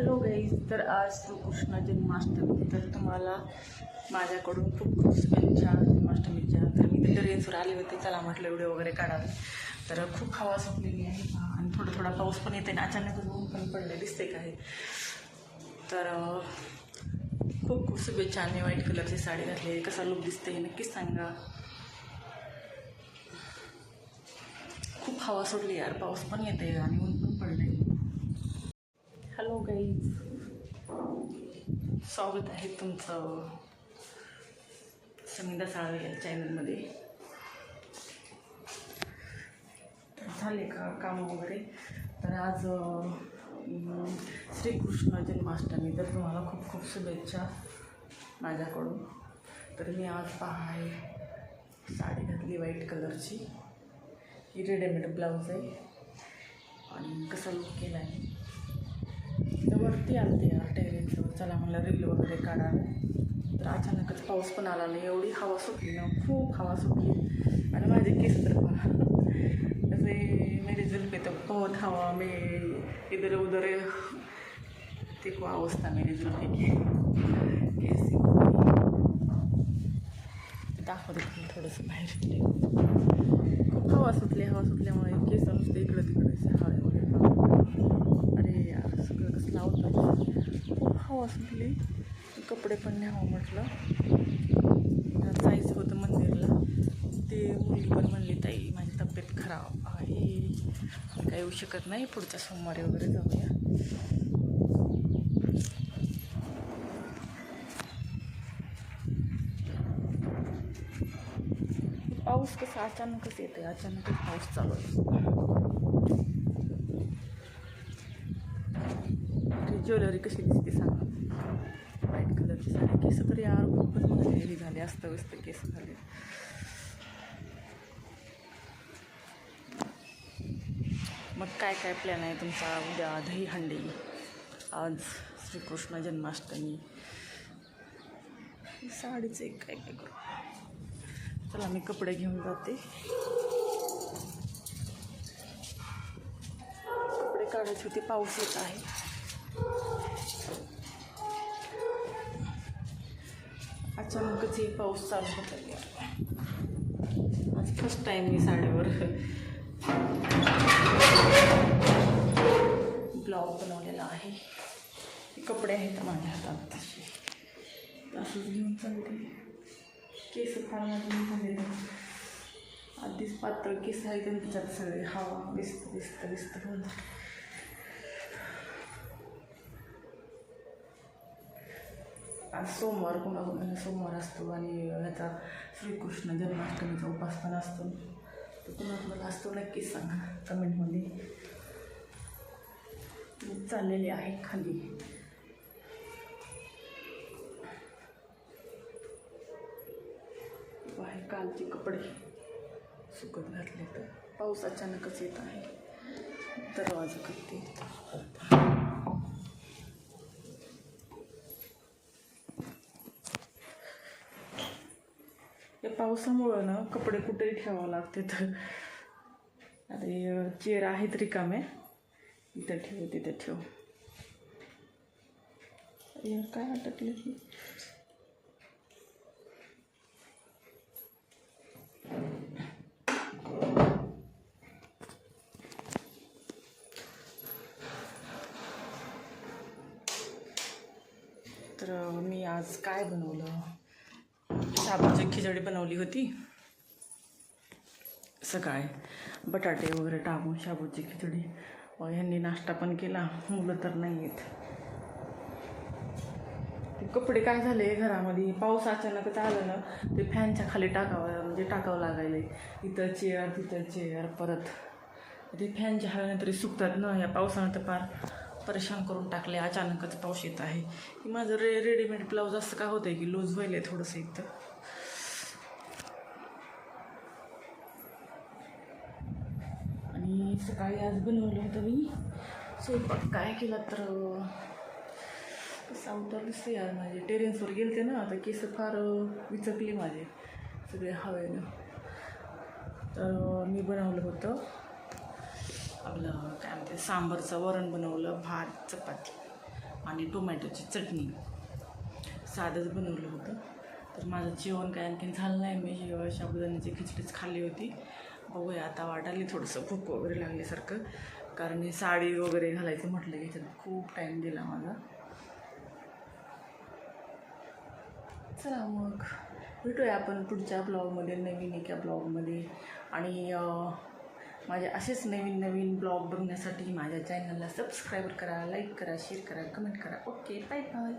Hello guys, तर आज श्रीकृष्ण जन्माष्टमी. तर तुम्हाला माझ्याकडून खूप खूप शुभेच्छा जन्माष्टमीच्या. तर मी तिथे टेरेसवर आले होते, चला म्हटलं व्हिडिओ वगैरे काढावे. तर खूप हवा सुटलेली आहे आणि थोडा थोडा पाऊस पण येते आणि अचानकच ऊन पण पडले दिसते काय. तर खूप खूप शुभेच्छा. आणि व्हाईट कलरची साडी घातली, कसा लुक दिसते हे नक्कीच सांगा. खूप हवा सुटली यार, पाऊस पण येते आणि ऊन पण पडले. हॅलो गाईज, स्वागत आहे तुमचं समिधा साळवे या चॅनलमध्ये. तर झाले का काम वगैरे. तर आज श्रीकृष्ण जन्माष्टमी. तर तुम्हाला खूप खूप शुभेच्छा माझ्याकडून. तर मी आज आहे साडी घातली व्हाईट कलरची, ही रेडीमेड ब्लाऊज आहे आणि कसा लुक केला आहे. तर वरती आलते टेरेसवर, चला मला रील वगैरे काढावे. तर अचानकच पाऊस पण आला नाही, एवढी हवा सुटली ना, खूप हवा सुटली. आणि माझे केस तर जैसे मेरे दिल पे तो बहुत हवा में इधर उधर देखो अवस्था मेरी जुल्फे की कैसी दाखवते थोडंसं बाहेर. खूप हवा सुटल्यामुळे केस नुसते इकडं तिकडे हवेमध्ये. अरे यार, सगळं कसं लावतं. खूप हवा सुटली, कपडे पण न्यावं म्हटलं. जायचं होतं मंदिरला. ते मुलगी पण म्हणली, ताई माझी तब्येत खराब आहे, काय येऊ शकत नाही, पुढच्या सोमवारी वगैरे जाऊया. पाऊस कसा अचानकच येते, अचानकच पाऊस चालू आहे. ज्वेलरी कशी दिसते सांगा, व्हाईट कलरची साडी. केस तर यार खूपच हे झाले, अस्तव्यस्त केस झाले. मग काय काय प्लॅन आहे तुमचा उद्या? दहीहंडी, आज श्रीकृष्ण जन्माष्टमी. साडीचं एक काय काय करू. चला मी कपडे घेऊन जाते. कपडे काढायचे होते, पाऊस येत आहे. अचानकच हे पाऊस चालू होता. आज फर्स्ट टाईम मी साडीवर ब्लॉग बनवलेला आहे. कपडे आहेत माझ्या हातात, असंच घेऊन चालते. केस फार झाले, आधीच पातळ केस आहेत आणि त्याच्यात सगळे हवा विस्त होऊन जाते. आज सोमवार, कोणाकोणाला सोमवार असतो आणि ह्याचा श्रीकृष्ण जन्माष्टमीचा उपास पण असतो. तर कोणाकोणाला असतो नक्कीच सांगा कमेंटमध्ये. चाललेले आहे खाली. बाहेर कालचे कपडे सुकत घातले, तर पाऊस अचानकच येत आहे. दरवाजा करते. या पावसामुळं ना कपडे कुठेही ठेवावं लागते. तर आता चेअर आहेत रिकामे, इथं ठेव तिथं ठेव. यार काय अटकलं की. तर मी आज काय बनवलं, शाबूची खिचडी बनवली होती सकाळी, बटाटे वगैरे टाकून शाबूची खिचडी. ह्यांनी नाश्ता पण केला, मुलं तर नाही आहेत. ते कपडे काय झाले घरामध्ये, पाऊस अचानकच आलं ना, ते फॅनच्या खाली टाकावं लागायला. इथं चेअर तिथं चेअर, परत ते फॅनच्या हवेने तरी सुकतात ना. या पावसानं तर फार परेशान करून टाकले. अचानकच पाऊस येत आहे. माझं रेडीमेड ब्लाऊज असं काय होतं की लूज व्हायला थोडंसं इथं. आणि सकाळी आज बनवलं होतं मी स्वयंपाक. काय केला तर सावतर दिसते यार माझे. टेरेसवर गेलते ना, आता केस फार विचकली माझे सगळे हवेनं. तर मी बनवलं होतं आपलं काय म्हणते सांबारचं वरण बनवलं, भात चपाती. आणि टोमॅटोची चटणी साधंच बनवलं होतं. तर माझं जेवण काय आणखीन झालं नाही. मी साबुदाण्याची खिचडीच खाल्ली होती. बघूया आता वाटायला थोडंसं भूक वगैरे लागल्यासारखं, कारण हे साडी वगैरे घालायचं म्हटलं की याच्यात खूप टाईम दिला माझा. चला मग भेटूया आपण पुढच्या ब्लॉगमध्ये, नवीन एका ब्लॉगमध्ये. आणि माझे असेच नवीन नवीन ब्लॉग बघण्यासाठी माझ्या चॅनलला सबस्क्राईब करा, लाईक करा, शेअर करा, कमेंट करा. Okay, bye bye.